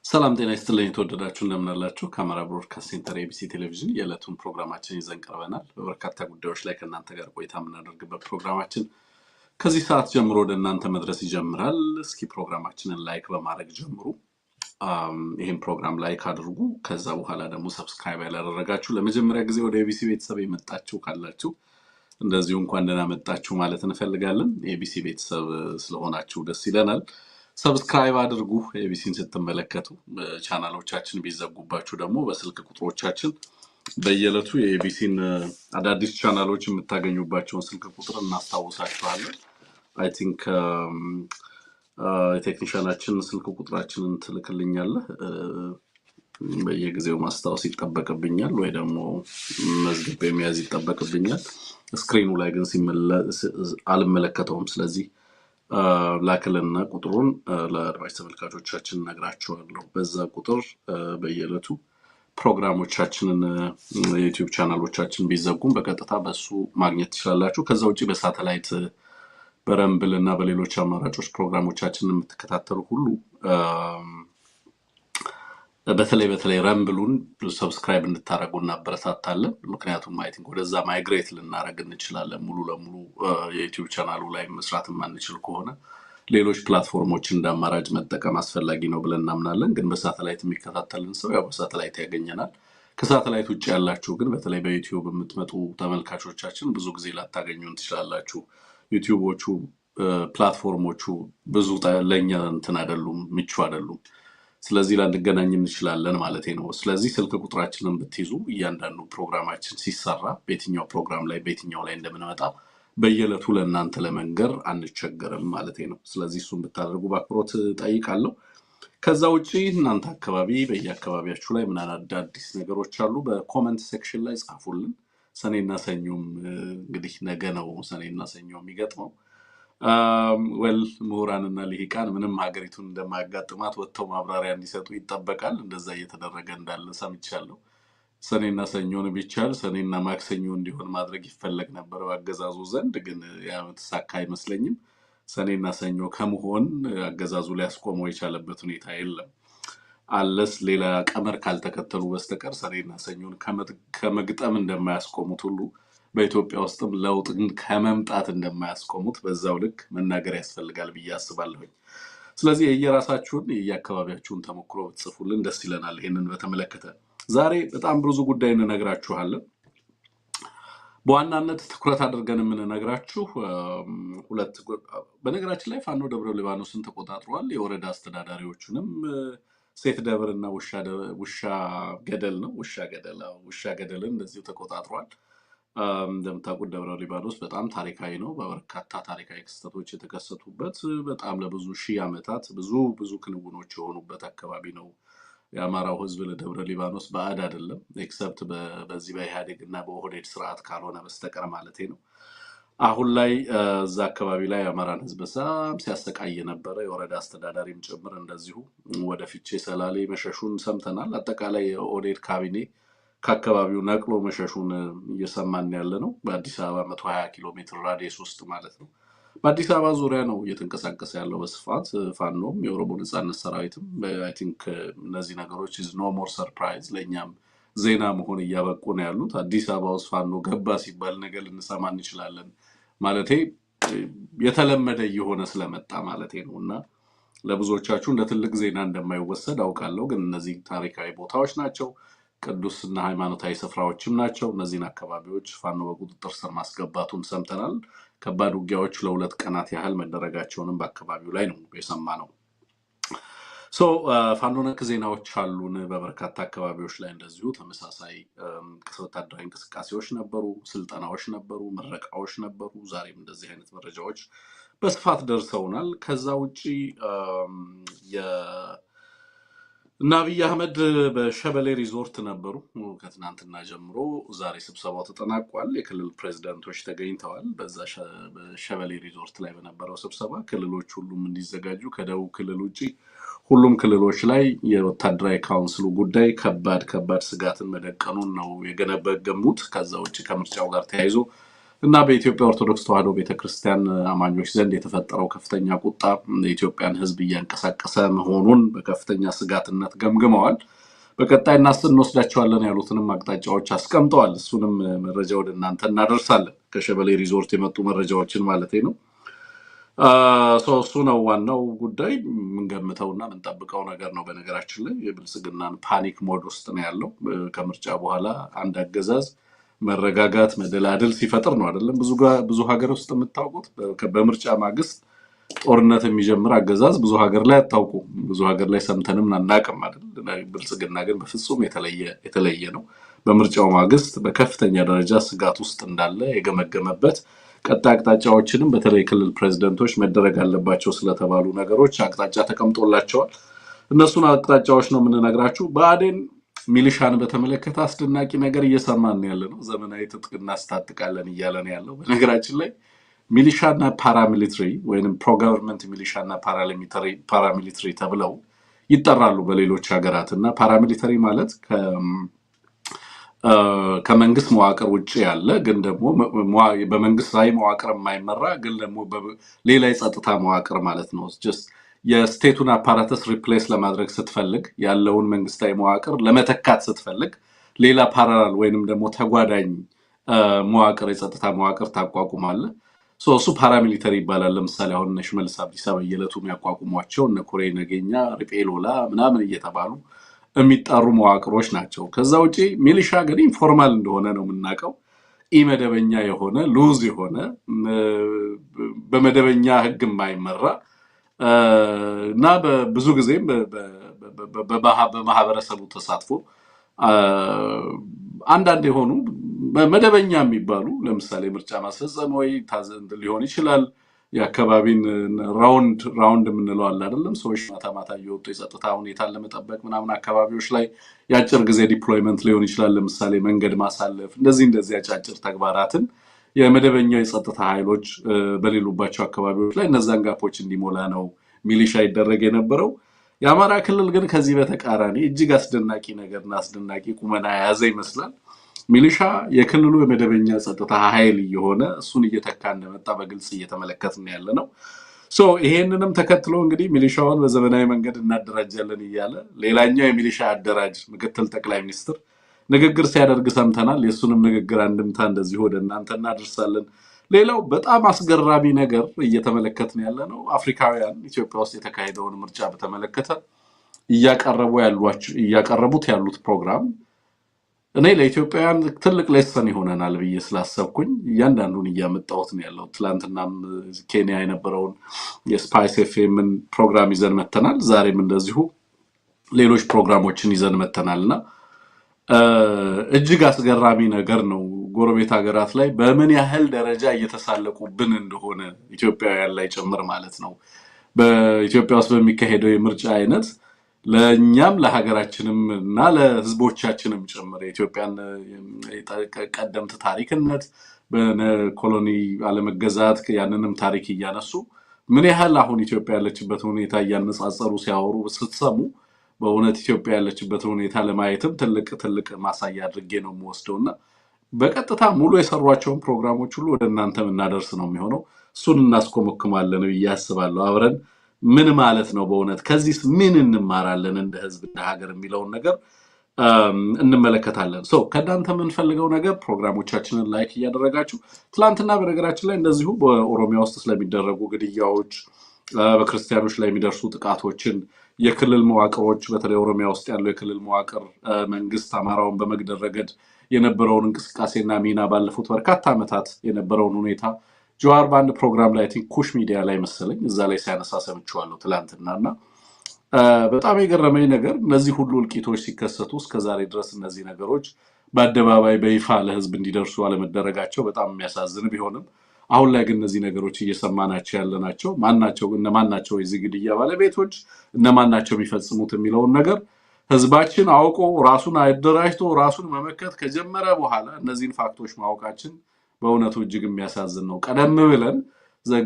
ሰላም ጤና ይስጥልኝ ተወደዳችሁ እንደምን አላችሁ ከአማራ ብሮድካስት ሴንተር ኤቢሲ ቴሌቪዥን የዕለቱን ፕሮግራማችን ይዘን ቀርበናል በበርካታ ጉዳዮች ላይ ከእናንተ ጋር ቆይታ የምናደርግበት ፕሮግራማችን ከዚህ ሰዓት ጀምሮ ወደ እናንተ መድረስ ይጀምራል እስኪ ፕሮግራማችንን ላይክ በማድረግ ጀምሩ ይሄን ፕሮግራም ላይክ አድርጉ ከዛ በኋላ ደግሞ ሰብስክራይብ ያላደረጋችሁ ለመጀመሪያ ጊዜ ወደ ኤቢሲ ቤተሰብ የመጣችሁ ካላችሁ እንደዚሁ እንኳን ደህና መጣችሁ ማለት እንፈልጋለን ኤቢሲ ቤተሰብ ስለሆናችሁ ደስ ይለናል ሰብስክራይብ አድርጉ ኤቢሲን ስትመለከቱ ቻናሎቻችን ቢዘጉባችሁ ደግሞ በስልክ ቁጥሮቻችን በየለቱ የኤቢሲን አዳዲስ ቻናሎች የምታገኙባቸውን ስልክ ቁጥር እናስታውሳችኋለን አይ ቲንክ ቴክኒሻናችን ስልክ ቁጥራችንን ትልክልኛለህ በየጊዜው ማስታወስ ይጠበቅብኛል ወይ ደግሞ መዝግብ የሚያዝ ይጠበቅብኛል ስክሪኑ ላይ ግን አልመለከተውም ስለዚህ ላክልና ቁጥሩን ለአድማጭ ተመልካቾቻችን ነግራችኋለሁ በዛ ቁጥር በየለቱ ፕሮግራሞቻችንን የዩቲዩብ ቻናሎቻችን ቢዘጉም በቀጥታ በሱ ማግኘት ትችላላችሁ ከዛ ውጪ በሳተላይት በረምብልና በሌሎች አማራጮች ፕሮግራሞቻችንን የምትከታተሉ ሁሉ በተለይ ረምብሉን ሰብስክራይብ እንድታረጉና አበረታታለን ምክንያቱም አይ ቲንክ ወደዛ ማይግሬት ልናረግ እንችላለን ሙሉ ለሙሉ የዩቲዩብ ቻናሉ ላይ መስራት ማንችል ከሆነ ሌሎች ፕላትፎርሞች እንዳማራጭ መጠቀም አስፈላጊ ነው ብለን እናምናለን ግን በሳተላይት የሚከታተልን ሰው ያው በሳተላይት ያገኘናል ከሳተላይት ውጪ ያላችሁ ግን በተለይ በዩቲዩብ የምትመጡ ተመልካቾቻችን ብዙ ጊዜ ላታገኙን ትችላላችሁ ዩቲዩቦቹ ፕላትፎርሞቹ ብዙ ለኛ እንትን አይደሉም ምቹ አይደሉም ስለዚህ ላንገናኝ እንችላለን ማለት ነው ስለዚህ ስልክ ቁጥራችንን ብትይዙ እያንዳንዱ ፕሮግራማችን ሲሰራ በየትኛው ፕሮግራም ላይ በየትኛው ላይ እንደምንመጣ በየለቱ ለእናንተ ለመንገር አንቸገርም ማለት ነው ስለዚህ እሱን ብታደርጉ በአክብሮት ጠይቃለሁ ከዛ ውጪ እናንተ አካባቢ በየአካባቢያችሁ ላይ ምን አዳዲስ ነገሮች አሉ በኮሜንት ሴክሽን ላይ ጻፉልን ሰኔና ሰኞም እንግዲህ ነገ ነው ሰኔና ሰኞ የሚገጥመው ወል ምሁራንና ልሂቃን ምንም ሀገሪቱን እንደማያጋጥማት ወጥተው ማብራሪያ እንዲሰጡ ይጠበቃል እንደዛ እየተደረገ እንዳለ ሰምቻለሁ ሰኔና ሰኞን ቢቻል ሰኔና ማክሰኞ እንዲሆን ማድረግ ይፈለግ ነበር አገዛዙ ዘንድ ግን ያው ተሳካ አይመስለኝም ሰኔና ሰኞ ከመሆን አገዛዙ ሊያስቆመው የቻለበት ሁኔታ የለም አለስ ሌላ ቀመር ካልተከተሉ በስተቀር ሰኔና ሰኞን ከመግጠም እንደማያስቆሙት ሁሉ በኢትዮጵያ ውስጥም ለውጥን ከመምጣት እንደማያስቆሙት በዛው ልክ መናገር ያስፈልጋል ብዬ አስባለሁ ስለዚህ የየራሳችሁን የየአካባቢያችሁን ተሞክሮ ጽፉልን ደስ ይለናል ይሄንን በተመለከተ ዛሬ በጣም ብዙ ጉዳይ እንነግራችኋለን በዋናነት ትኩረት አድርገን የምንነግራችሁ ሁለት በነገራችን ላይ ፋኖ ደብረ ሊባኖስን ተቆጣጥሯል የወረዳ አስተዳዳሪዎቹንም ሴት ደብርና ውሻ ገደል ነው ውሻ ገደልን እንደዚሁ ተቆጣጥሯል እንደምታውቁት ደብረ ሊባኖስ በጣም ታሪካዊ ነው በበርካታ ታሪካዊ ክስተቶች የተከሰቱበት በጣም ለብዙ ሺህ ዓመታት ብዙ ክንውኖች የሆኑበት አካባቢ ነው የአማራው ህዝብ ለደብረ ሊባኖስ ባዕድ አይደለም ኤክሰፕት በዚህ በኢህአዴግና በኦህዴድ ስርዓት ካልሆነ በስተቀር ማለት ነው አሁን ላይ እዛ አካባቢ ላይ አማራን ህዝብ ሲያሰቃይ ነበር የወረዳ አስተዳዳሪም ጭምር እንደዚሁ ወደ ፊቼ ሰላሌ መሸሹን ሰምተናል አጠቃላይ የኦህዴድ ካቢኔ ከአካባቢው ነቅሎ መሸሹን እየሰማን ያለ ነው በአዲስ አበባ 120 ኪሎ ሜትር ራዲየስ ውስጥ ማለት ነው በአዲስ አበባ ዙሪያ ነው እየተንቀሳቀሰ ያለው በስፋት ፋኖም የኦሮሞ ነጻነት ሰራዊትም አይ ቲንክ እነዚህ ነገሮች is no more surprise ለኛም ዜና መሆን እያበቁ ነው ያሉት አዲስ አበባ ውስጥ ፋኖ ገባ ሲባል ነገር ልንሰማ እንችላለን ማለቴ የተለመደ የሆነ ስለመጣ ማለቴ ነውና ለብዙዎቻችሁ እንደ ትልቅ ዜና እንደማይወሰድ አውቃለሁ ግን እነዚህ ታሪካዊ ቦታዎች ናቸው ቅዱስና ሃይማኖታዊ ስፍራዎችም ናቸው እነዚህን አካባቢዎች ፋኖ በቁጥጥር ስር ማስገባቱን ሰምተናል ከባድ ውጊያዎች ለሁለት ቀናት ያህል መደረጋቸውንም በአካባቢው ላይ ነው የሰማነው ፋኖ ነክ ዜናዎች አሉን በበርካታ አካባቢዎች ላይ እንደዚሁ ተመሳሳይ ወታደራዊ እንቅስቃሴዎች ነበሩ ስልጠናዎች ነበሩ ምረቃዎች ነበሩ ዛሬም እንደዚህ አይነት መረጃዎች በስፋት ደርሰውናል ከዛ ውጪ ናቢይ አህመድ በሸበሌ ሪዞርት ነበሩ ከትናንትና ጀምሮ ዛሬ ስብሰባው ተጠናቋል የክልል ፕሬዝዳንቶች ተገኝተዋል በዛ በሸበሌ ሪዞርት ላይ በነበረው ስብሰባ ክልሎች ሁሉም እንዲዘጋጁ ከደቡብ ክልል ውጪ ሁሉም ክልሎች ላይ የወታደራዊ ካውንስሉ ጉዳይ ከባድ ስጋትን መደቀኑን ነው የገነበገሙት ከዛ ውጪ ከምርጫው ጋር ተያይዞ እና በኢትዮጵያ ኦርቶዶክስ ተዋሕዶ ቤተክርስቲያን አማኞች ዘንድ የተፈጠረው ከፍተኛ ቁጣ የኢትዮጵያን ሕዝብ እያንቀሳቀሰ መሆኑን በከፍተኛ ስጋትነት ገምግመዋል። በቀጣይና እንወስዳቸዋለን ያሉትንም አቅጣጫዎች አስቀምጠዋል። እሱንም መረጃ ወደ እናንተ እናደርሳለን። ከሸበሌ ሪዞርት የመጡ መረጃዎችን ማለት ነው። እሱ ነው ዋናው ጉዳይ። የምንገምተውና የምንጠብቀው ነገር ነው። በነገራችን ላይ የብልጽግናን ፓኒክ ሞድ ውስጥ ነው ያለው። ከምርጫ በኋላ አንድ አገዛዝ መረጋጋት መደላደል ሲፈጥር ነው አይደለም ብዙ ሀገር ውስጥ የምታውቁት በምርጫ ማግስት ጦርነት የሚጀምር አገዛዝ ብዙ ሀገር ላይ አታውቁም። ብዙ ሀገር ላይ ሰምተንም አናውቅም አይደል። ብልጽግና ግን በፍጹም የተለየ ነው። በምርጫው ማግስት በከፍተኛ ደረጃ ስጋት ውስጥ እንዳለ የገመገመበት ቀጣይ አቅጣጫዎችንም በተለይ ክልል ፕሬዝዳንቶች መደረግ አለባቸው ስለተባሉ ነገሮች አቅጣጫ ተቀምጦላቸዋል። እነሱን አቅጣጫዎች ነው የምንነግራችሁ። ብአዴን ሚሊሻን በተመለከተ አስደናቂ ነገር እየሰማን ያለ ነው። ዘመናዊ ትጥቅ እናስታጥቃለን እያለ ነው ያለው። በነገራችን ላይ ሚሊሻና ፓራሚሊተሪ ወይንም ፕሮገቨርንመንት ሚሊሻና ፓራሚሊተሪ ተብለው ይጠራሉ በሌሎች ሀገራት። እና ፓራሚሊተሪ ማለት ከመንግስት መዋቅር ውጭ ያለ ግን ደግሞ በመንግስታዊ መዋቅር የማይመራ ግን ደግሞ ሌላ የጸጥታ መዋቅር ማለት ነው። የስቴቱን አፓራተስ ሪፕሌስ ለማድረግ ስትፈልግ ያለውን መንግስታዊ መዋቅር ለመተካት ስትፈልግ ሌላ ፓራላል ወይንም ደግሞ ተጓዳኝ መዋቅር የጸጥታ መዋቅር ታቋቁማለህ። እሱ ፓራሚሊተሪ ይባላል። ለምሳሌ አሁን እነ ሽመልስ አብዲሳ በየዕለቱ የሚያቋቁሟቸው እነ ኮሬ ነገኛ፣ ሪጴ ሎላ ምናምን እየተባሉ የሚጠሩ መዋቅሮች ናቸው። ከዛ ውጪ ሚሊሻ ግን ኢንፎርማል እንደሆነ ነው የምናውቀው። ኢመደበኛ የሆነ ሉዝ የሆነ በመደበኛ ህግ የማይመራ እና ብዙ ጊዜም በማህበረሰቡ ተሳትፎ አንዳንድ የሆኑ መደበኛ የሚባሉ ለምሳሌ ምርጫ ማስፈጸም ወይ ሊሆን ይችላል። የአካባቢን ራውንድ የምንለው አለ አይደለም። ሰዎች ማታ ማታ እየወጡ የጸጥታ ሁኔታን ለመጠበቅ ምናምን አካባቢዎች ላይ የአጭር ጊዜ ዲፕሎይመንት ሊሆን ይችላል። ለምሳሌ መንገድ ማሳለፍ፣ እንደዚህ አጫጭር ተግባራትን የመደበኛ የጸጥታ ኃይሎች በሌሉባቸው አካባቢዎች ላይ እነዛን ጋፖች እንዲሞላ ነው ሚሊሻ ይደረግ የነበረው። የአማራ ክልል ግን ከዚህ በተቃራኒ እጅግ አስደናቂ ነገርና አስደናቂ ቁመና የያዘ ይመስላል። ሚሊሻ የክልሉ የመደበኛ ጸጥታ ኃይል እየሆነ እሱን እየተካ እንደመጣ በግልጽ እየተመለከትን ያለ ነው። ይሄንንም ተከትሎ እንግዲህ ሚሊሻውን በዘመናዊ መንገድ እናደራጃለን እያለ ሌላኛው የሚሊሻ አደራጅ ምክትል ጠቅላይ ሚኒስትር ንግግር ሲያደርግ ሰምተናል። የእሱንም ንግግር አንድምታ እንደዚሁ ወደ እናንተ እናደርሳለን። ሌላው በጣም አስገራሚ ነገር እየተመለከትን ያለ ነው። አፍሪካውያን ኢትዮጵያ ውስጥ የተካሄደውን ምርጫ በተመለከተ እያቀረቡት ያሉት ፕሮግራም እኔ ለኢትዮጵያውያን ትልቅ ሌሰን ይሆነናል ብዬ ስላሰብኩኝ እያንዳንዱን እያመጣሁት ነው ያለው። ትላንትናም ኬንያ የነበረውን የስፓይስ ኤፍኤምን ፕሮግራም ይዘን መተናል። ዛሬም እንደዚሁ ሌሎች ፕሮግራሞችን ይዘን መተናልና እጅግ አስገራሚ ነገር ነው። ጎረቤት ሀገራት ላይ በምን ያህል ደረጃ እየተሳለቁብን እንደሆነ ኢትዮጵያውያን ላይ ጭምር ማለት ነው። በኢትዮጵያ ውስጥ በሚካሄደው የምርጫ አይነት ለእኛም ለሀገራችንም እና ለሕዝቦቻችንም ጭምር የኢትዮጵያን ቀደምት ታሪክነት በኮሎኒ አለመገዛት ያንንም ታሪክ እያነሱ ምን ያህል አሁን ኢትዮጵያ ያለችበት ሁኔታ እያነጻጸሩ ሲያወሩ ስትሰሙ በእውነት ኢትዮጵያ ያለችበት ሁኔታ ለማየትም ትልቅ ማሳያ አድርጌ ነው የምወስደውና በቀጥታ ሙሉ የሰሯቸውን ፕሮግራሞች ሁሉ ወደ እናንተ እናደርስ ነው የሚሆነው። እሱን እናስኮመክማለን ብዬ አስባለሁ። አብረን ምን ማለት ነው በእውነት ከዚህ ምን እንማራለን እንደ ህዝብ እንደ ሀገር የሚለውን ነገር እንመለከታለን። ከእናንተ የምንፈልገው ነገር ፕሮግራሞቻችንን ላይክ እያደረጋችሁ ትላንትና በነገራችን ላይ እንደዚሁ በኦሮሚያ ውስጥ ስለሚደረጉ ግድያዎች፣ በክርስቲያኖች ላይ የሚደርሱ ጥቃቶችን የክልል መዋቅሮች በተለይ ኦሮሚያ ውስጥ ያለው የክልል መዋቅር መንግስት አማራውን በመግደል ረገድ የነበረውን እንቅስቃሴና ሚና ባለፉት በርካታ ዓመታት የነበረውን ሁኔታ ጀዋር በአንድ ፕሮግራም ላይ ኩሽ ሚዲያ ላይ መሰለኝ እዛ ላይ ሲያነሳ ሰምቼዋለሁ ትላንትናና በጣም የገረመኝ ነገር እነዚህ ሁሉ እልቂቶች ሲከሰቱ እስከዛሬ ድረስ እነዚህ ነገሮች በአደባባይ በይፋ ለህዝብ እንዲደርሱ አለመደረጋቸው በጣም የሚያሳዝን ቢሆንም አሁን ላይ ግን እነዚህ ነገሮች እየሰማናቸው ያለናቸው እነማን ናቸው የዚህ ግድያ ባለቤቶች እነማን ናቸው የሚፈጽሙት የሚለውን ነገር ህዝባችን አውቆ ራሱን አደራጅቶ ራሱን መመከት ከጀመረ በኋላ እነዚህን ፋክቶች ማወቃችን በእውነቱ እጅግ የሚያሳዝን ነው። ቀደም ብለን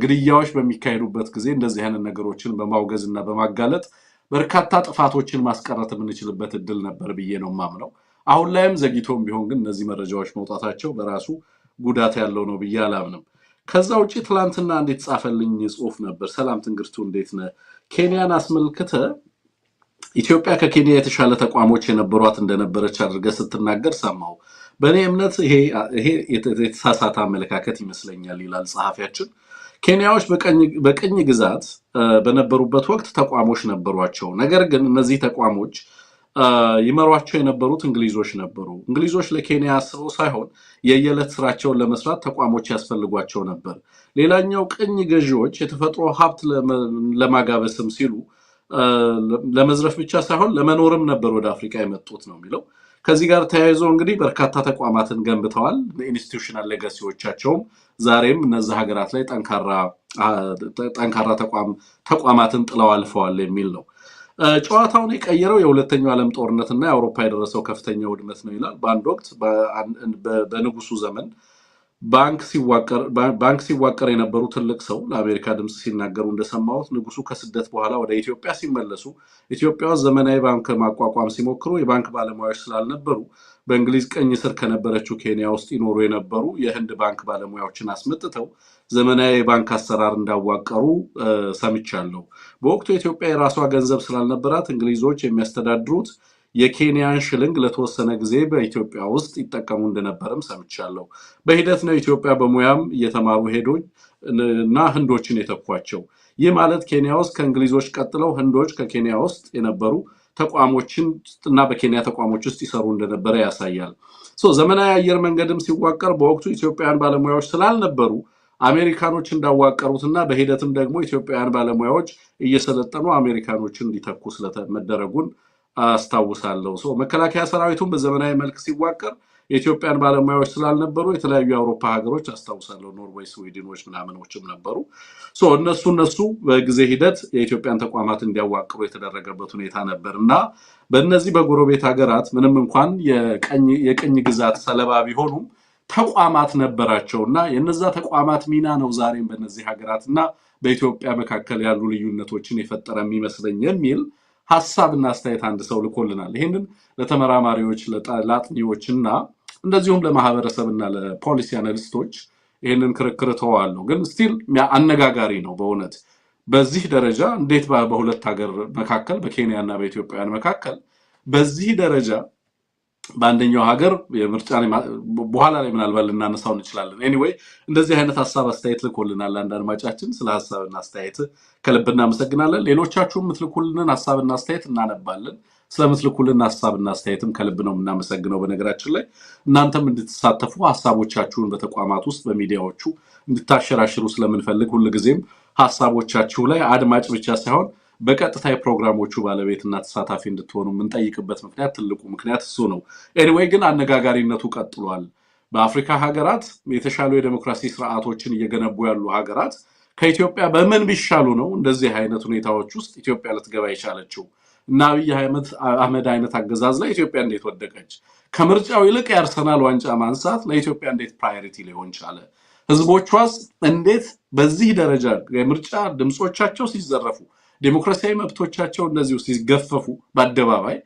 ግድያዎች በሚካሄዱበት ጊዜ እንደዚህ አይነት ነገሮችን በማውገዝና በማጋለጥ በርካታ ጥፋቶችን ማስቀረት የምንችልበት እድል ነበር ብዬ ነው የማምነው። አሁን ላይም ዘግይቶም ቢሆን ግን እነዚህ መረጃዎች መውጣታቸው በራሱ ጉዳት ያለው ነው ብዬ አላምንም። ከዛ ውጪ ትላንትና እንዴት ጻፈልኝ ጽሁፍ ነበር። ሰላም ትንግርቱ እንዴት ነህ? ኬንያን አስመልክተ ኢትዮጵያ ከኬንያ የተሻለ ተቋሞች የነበሯት እንደነበረች አድርገህ ስትናገር ሰማው። በእኔ እምነት ይሄ የተሳሳተ አመለካከት ይመስለኛል ይላል ጸሐፊያችን። ኬንያዎች በቅኝ ግዛት በነበሩበት ወቅት ተቋሞች ነበሯቸው። ነገር ግን እነዚህ ተቋሞች ይመሯቸው የነበሩት እንግሊዞች ነበሩ። እንግሊዞች ለኬንያ አስበው ሳይሆን የየዕለት ስራቸውን ለመስራት ተቋሞች ያስፈልጓቸው ነበር። ሌላኛው ቅኝ ገዢዎች የተፈጥሮ ሀብት ለማጋበስም ሲሉ ለመዝረፍ ብቻ ሳይሆን ለመኖርም ነበር ወደ አፍሪካ የመጡት ነው የሚለው። ከዚህ ጋር ተያይዞ እንግዲህ በርካታ ተቋማትን ገንብተዋል። ኢንስቲትዩሽናል ሌጋሲዎቻቸውም ዛሬም እነዚህ ሀገራት ላይ ጠንካራ ተቋማትን ጥለው አልፈዋል የሚል ነው። ጨዋታውን የቀየረው የሁለተኛው ዓለም ጦርነትና የአውሮፓ የደረሰው ከፍተኛ ውድመት ነው ይላል። በአንድ ወቅት በንጉሱ ዘመን ባንክ ሲዋቀር የነበሩ ትልቅ ሰው ለአሜሪካ ድምፅ ሲናገሩ እንደሰማሁት ንጉሱ ከስደት በኋላ ወደ ኢትዮጵያ ሲመለሱ ኢትዮጵያ ውስጥ ዘመናዊ ባንክ ማቋቋም ሲሞክሩ የባንክ ባለሙያዎች ስላልነበሩ በእንግሊዝ ቀኝ ስር ከነበረችው ኬንያ ውስጥ ይኖሩ የነበሩ የህንድ ባንክ ባለሙያዎችን አስመጥተው ዘመናዊ የባንክ አሰራር እንዳዋቀሩ ሰምቻለሁ። በወቅቱ ኢትዮጵያ የራሷ ገንዘብ ስላልነበራት እንግሊዞች የሚያስተዳድሩት የኬንያን ሽልንግ ለተወሰነ ጊዜ በኢትዮጵያ ውስጥ ይጠቀሙ እንደነበርም ሰምቻለሁ። በሂደት ነው ኢትዮጵያ በሙያም እየተማሩ ሄዶች እና ህንዶችን የተኳቸው። ይህ ማለት ኬንያ ውስጥ ከእንግሊዞች ቀጥለው ህንዶች ከኬንያ ውስጥ የነበሩ ተቋሞችን እና በኬንያ ተቋሞች ውስጥ ይሰሩ እንደነበረ ያሳያል። ዘመናዊ አየር መንገድም ሲዋቀር በወቅቱ ኢትዮጵያውያን ባለሙያዎች ስላልነበሩ አሜሪካኖች እንዳዋቀሩትና በሂደትም ደግሞ ኢትዮጵያውያን ባለሙያዎች እየሰለጠኑ አሜሪካኖችን እንዲተኩ ስለመደረጉን አስታውሳለሁ። መከላከያ ሰራዊቱን በዘመናዊ መልክ ሲዋቀር የኢትዮጵያን ባለሙያዎች ስላልነበሩ የተለያዩ የአውሮፓ ሀገሮች አስታውሳለሁ፣ ኖርዌይ፣ ስዊድኖች ምናምኖችም ነበሩ። እነሱ በጊዜ ሂደት የኢትዮጵያን ተቋማት እንዲያዋቅሩ የተደረገበት ሁኔታ ነበር እና በእነዚህ በጎረቤት ሀገራት ምንም እንኳን የቅኝ ግዛት ሰለባ ቢሆኑም ተቋማት ነበራቸው እና የነዛ ተቋማት ሚና ነው ዛሬም በእነዚህ ሀገራት እና በኢትዮጵያ መካከል ያሉ ልዩነቶችን የፈጠረ የሚመስለኝ የሚል ሀሳብና አስተያየት አንድ ሰው ልኮልናል። ይህንን ለተመራማሪዎች ለአጥኚዎች እና እንደዚሁም ለማህበረሰብና ለፖሊሲ አናሊስቶች ይህንን ክርክር ተዋለሁ። ግን ስቲል አነጋጋሪ ነው በእውነት በዚህ ደረጃ እንዴት በሁለት ሀገር መካከል በኬንያ እና በኢትዮጵያውያን መካከል በዚህ ደረጃ በአንደኛው ሀገር የምርጫ በኋላ ላይ ምናልባት ልናነሳው እንችላለን። ኤኒዌይ እንደዚህ አይነት ሀሳብ አስተያየት ልኮልናል አንድ አድማጫችን። ስለ ሀሳብና አስተያየት ከልብ እናመሰግናለን። ሌሎቻችሁም የምትልኩልንን ሀሳብና አስተያየት እናነባለን። ስለምትልኩልን ሀሳብና አስተያየትም ከልብ ነው የምናመሰግነው። በነገራችን ላይ እናንተም እንድትሳተፉ ሀሳቦቻችሁን በተቋማት ውስጥ በሚዲያዎቹ እንድታሸራሽሩ ስለምንፈልግ ሁልጊዜም ሀሳቦቻችሁ ላይ አድማጭ ብቻ ሳይሆን በቀጥታ የፕሮግራሞቹ ባለቤትና ተሳታፊ እንድትሆኑ የምንጠይቅበት ምክንያት ትልቁ ምክንያት እሱ ነው። ኤኒዌይ ግን አነጋጋሪነቱ ቀጥሏል። በአፍሪካ ሀገራት የተሻሉ የዴሞክራሲ ስርዓቶችን እየገነቡ ያሉ ሀገራት ከኢትዮጵያ በምን ቢሻሉ ነው እንደዚህ አይነት ሁኔታዎች ውስጥ ኢትዮጵያ ልትገባ የቻለችው? እና አብይ አህመድ አይነት አገዛዝ ላይ ኢትዮጵያ እንዴት ወደቀች? ከምርጫው ይልቅ የአርሰናል ዋንጫ ማንሳት ለኢትዮጵያ እንዴት ፕራዮሪቲ ሊሆን ቻለ? ህዝቦቿስ እንዴት በዚህ ደረጃ የምርጫ ድምፆቻቸው ሲዘረፉ ዴሞክራሲያዊ መብቶቻቸው እንደዚሁ ሲገፈፉ በአደባባይ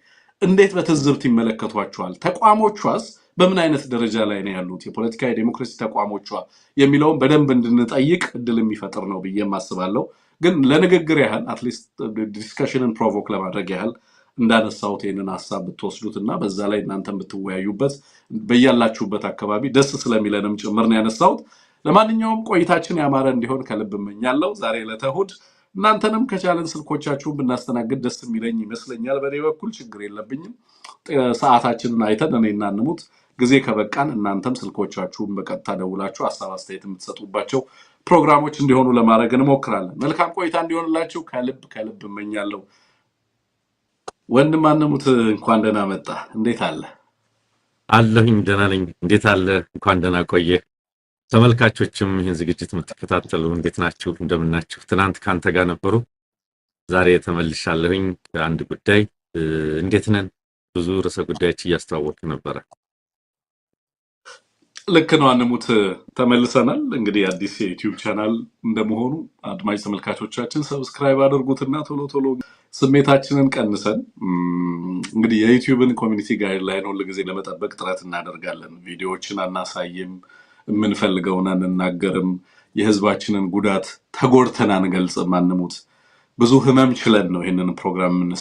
እንዴት በትዝብት ይመለከቷቸዋል? ተቋሞቿስ በምን አይነት ደረጃ ላይ ነው ያሉት? የፖለቲካ የዴሞክራሲ ተቋሞቿ የሚለውን በደንብ እንድንጠይቅ እድል የሚፈጥር ነው ብዬ አስባለሁ። ግን ለንግግር ያህል አትሊስት ዲስከሽንን ፕሮቮክ ለማድረግ ያህል እንዳነሳሁት ይህንን ሀሳብ ብትወስዱት እና በዛ ላይ እናንተን ብትወያዩበት በያላችሁበት አካባቢ ደስ ስለሚለንም ጭምር ነው ያነሳሁት። ለማንኛውም ቆይታችን ያማረ እንዲሆን ከልብ እመኛለሁ። ዛሬ ዕለተ እሑድ እናንተንም ከቻለን ስልኮቻችሁን ብናስተናግድ ደስ የሚለኝ ይመስለኛል። በእኔ በኩል ችግር የለብኝም። ሰዓታችንን አይተን እኔና እንሙት ጊዜ ከበቃን እናንተም ስልኮቻችሁን በቀጥታ ደውላችሁ ሀሳብ አስተያየት የምትሰጡባቸው ፕሮግራሞች እንዲሆኑ ለማድረግ እንሞክራለን። መልካም ቆይታ እንዲሆንላችሁ ከልብ እመኛለሁ። ወንድም አንሙት እንኳን ደህና መጣ። እንዴት አለ? አለሁኝ ደህና ነኝ። እንዴት አለ? እንኳን ደህና ቆየ። ተመልካቾችም ይህን ዝግጅት የምትከታተሉ እንዴት ናችሁ? እንደምናችሁ? ትናንት ካንተ ጋር ነበሩ፣ ዛሬ ተመልሻለሁኝ። አንድ ጉዳይ እንዴት ነን? ብዙ ርዕሰ ጉዳዮች እያስተዋወቅ ነበረ። ልክ ነው አንሙት፣ ተመልሰናል። እንግዲህ አዲስ የዩቲዩብ ቻናል እንደመሆኑ አድማጭ ተመልካቾቻችን ሰብስክራይብ አድርጉትና ቶሎ ቶሎ ስሜታችንን ቀንሰን እንግዲህ የዩቲዩብን ኮሚኒቲ ጋይድላይን ሁል ጊዜ ለመጠበቅ ጥረት እናደርጋለን። ቪዲዮዎችን አናሳይም፣ የምንፈልገውን አንናገርም፣ የህዝባችንን ጉዳት ተጎድተን አንገልጽም፣ አንሙት። ብዙ ህመም ችለን ነው ይህንን ፕሮግራም